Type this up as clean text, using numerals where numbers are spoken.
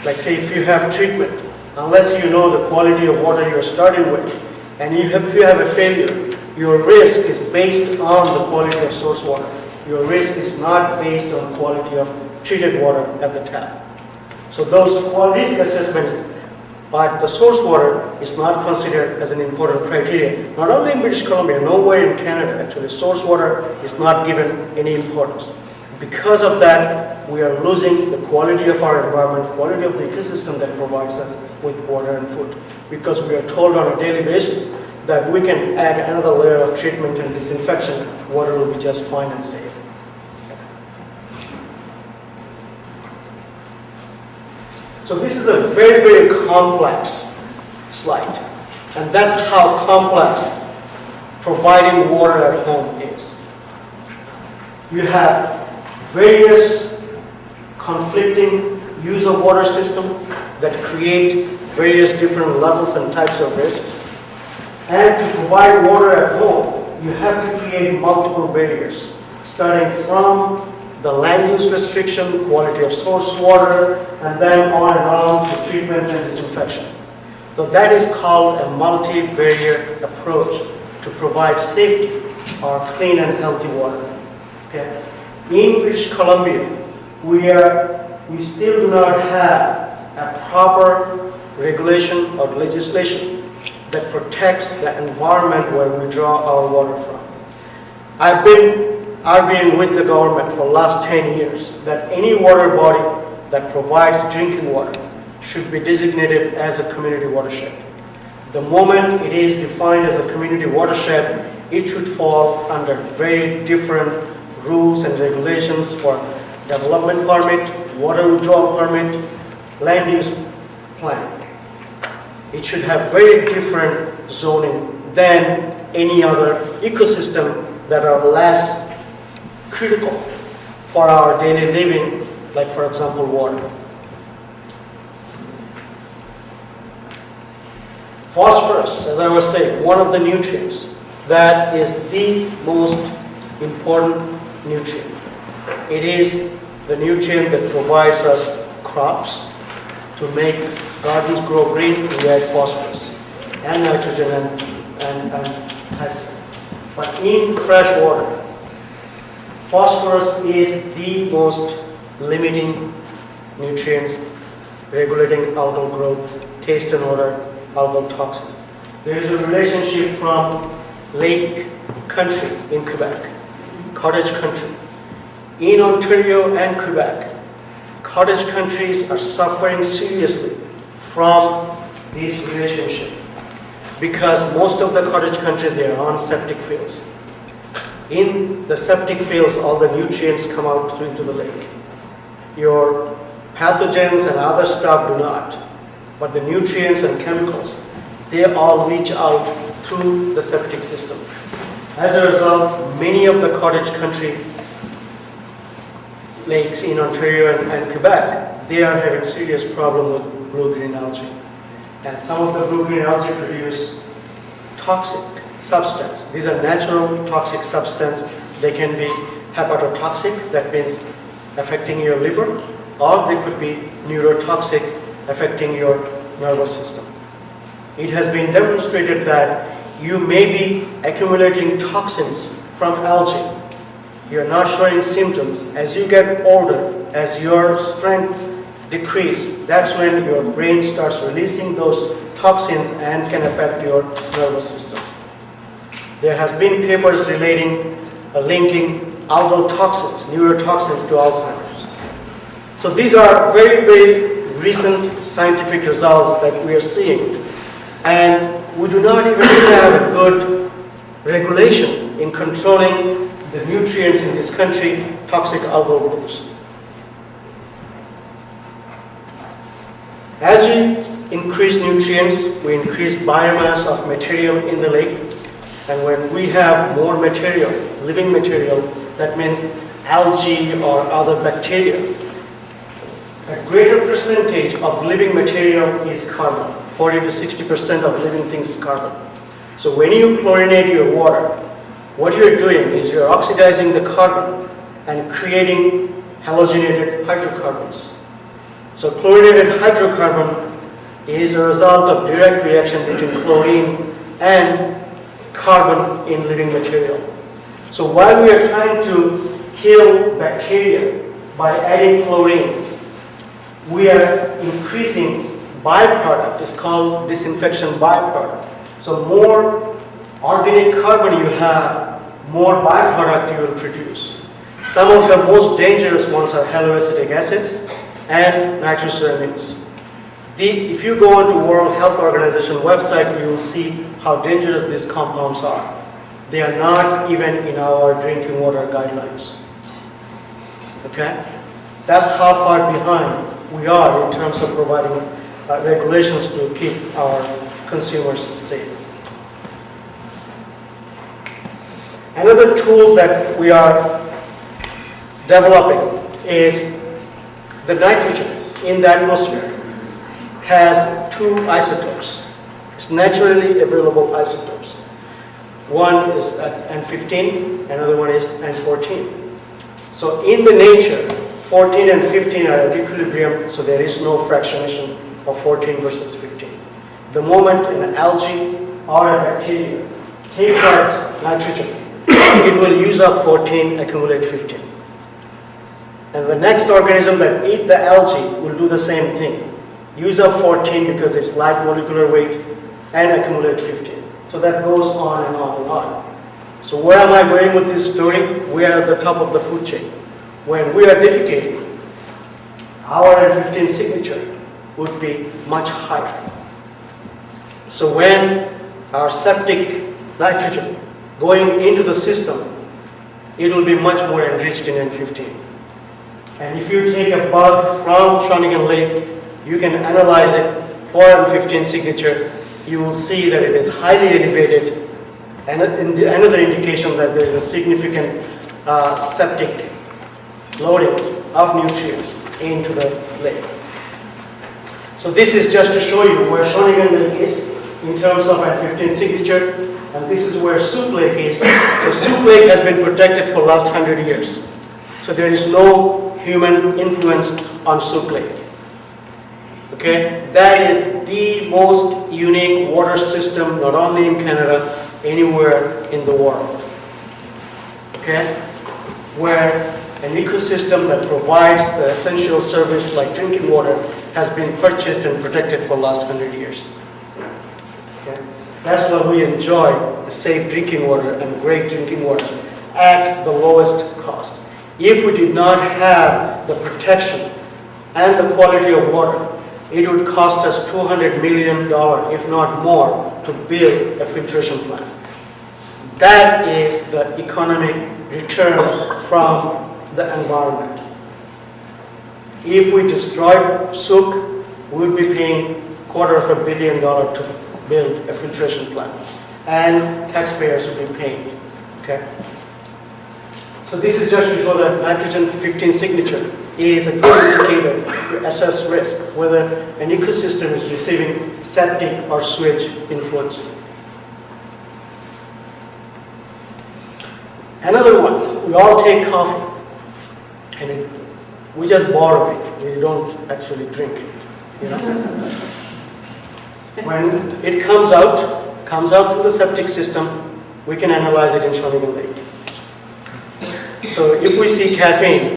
Like say if you have treatment, unless you know the quality of water you're starting with, and if you have a failure, your risk is based on the quality of source water. Your risk is not based on quality of treated water at the tap. So those risk assessments at the source water is not considered as an important criteria. Not only in British Columbia, nowhere in Canada actually, source water is not given any importance. Because of that, we are losing the quality of our environment, quality of the ecosystem that provides us with water and food. Because we are told on a daily basis that we can add another layer of treatment and disinfection, water will be just fine and safe. So this is a very, very complex slide. And that's how complex providing water at home is. You have various conflicting use of water system that create various different levels and types of risks. And to provide water at home, you have to create multiple barriers, starting from the land use restriction, quality of source water, and then on to treatment and disinfection. So that is called a multi-barrier approach to provide safety or clean and healthy water. Okay. In British Columbia, we still do not have a proper regulation or legislation that protects the environment where we draw our water from. I've been arguing with the government for the last 10 years that any water body that provides drinking water should be designated as a community watershed. The moment it is defined as a community watershed, it should fall under very different rules and regulations for development permit, water withdrawal permit, land use plan. It should have very different zoning than any other ecosystem that are less critical for our daily living, like for example water. Phosphorus, as I was saying, one of the nutrients that is the most important nutrient. It is the nutrient that provides us crops. To make gardens grow green, we add phosphorus and nitrogen and acid. But in fresh water, phosphorus is the most limiting nutrients regulating algal growth, taste and odor, algal toxins. There is a relationship from lake country in Quebec, cottage country. In Ontario and Quebec, cottage countries are suffering seriously from this relationship because most of the cottage country, they are on septic fields. In the septic fields, all the nutrients come out through to the lake. Your pathogens and other stuff do not, but the nutrients and chemicals, they all leach out through the septic system. As a result, many of the cottage country lakes in Ontario and Quebec, they are having serious problem with blue-green algae. And some of the blue-green algae produce toxic substance. These are natural toxic substances. They can be hepatotoxic, that means affecting your liver, or they could be neurotoxic, affecting your nervous system. It has been demonstrated that you may be accumulating toxins from algae. You're not showing symptoms. As you get older, as your strength decreases, that's when your brain starts releasing those toxins and can affect your nervous system. There has been papers relating, linking algal toxins, neurotoxins to Alzheimer's. So these are very, very recent scientific results that we are seeing. And we do not even have a good regulation in controlling the nutrients in this country, toxic algal blooms. As we increase nutrients, we increase biomass of material in the lake. And when we have more material, living material, that means algae or other bacteria, a greater percentage of living material is carbon. 40 to 60% of living things is carbon. So when you chlorinate your water, what you're doing is you're oxidizing the carbon and creating halogenated hydrocarbons. So chlorinated hydrocarbon is a result of direct reaction between chlorine and carbon in living material. So while we are trying to kill bacteria by adding chlorine, we are increasing byproduct. It's called disinfection byproduct. So more organic carbon you have, more byproduct you will produce. Some of the most dangerous ones are haloacetic acids and nitrosamines. If you go onto World Health Organization website, you will see how dangerous these compounds are. They are not even in our drinking water guidelines. Okay? That's how far behind we are in terms of providing regulations to keep our consumers safe. Another tools that we are developing is the nitrogen in the atmosphere has two isotopes. It's naturally available isotopes. One is at N15, another one is N14. So in the nature, 14 and 15 are at equilibrium, so there is no fractionation of 14 versus 15. The moment an algae or a bacteria takes out nitrogen, it will use up 14, accumulate 15. And the next organism that eats the algae will do the same thing. Use up 14 because it's light molecular weight and accumulate 15. So that goes on and on and on. So where am I going with this story? We are at the top of the food chain. When we are defecating, our N15 signature would be much higher. So when our septic nitrogen going into the system, it will be much more enriched in N15. And if you take a bug from Shawnigan Lake, you can analyze it for N15 signature, you will see that it is highly elevated, and another indication that there is a significant septic loading of nutrients into the lake. So this is just to show you where Shawnigan Lake is in terms of N15 signature, and this is where Soup Lake is. So Soup Lake has been protected for the last 100 years. So there is no human influence on Soup Lake. Okay, that is the most unique water system, not only in Canada, anywhere in the world. Okay, where an ecosystem that provides the essential service like drinking water has been purchased and protected for the last 100 years. Okay, that's why we enjoy the safe drinking water and great drinking water at the lowest cost. If we did not have the protection and the quality of water, it would cost us $200 million, if not more, to build a filtration plant. That is the economic return from the environment. If we destroyed Souk, we would be paying $250 million to build a filtration plant, and taxpayers would be paying. Okay. So this is just to show that nitrogen 15 signature is a good indicator to assess risk, whether an ecosystem is receiving septic or sewage influence. Another one, we all take coffee, and we just borrow it. We don't actually drink it. You know? When it comes out through the septic system, we can analyze it in Shawnigan Lake. So if we see caffeine,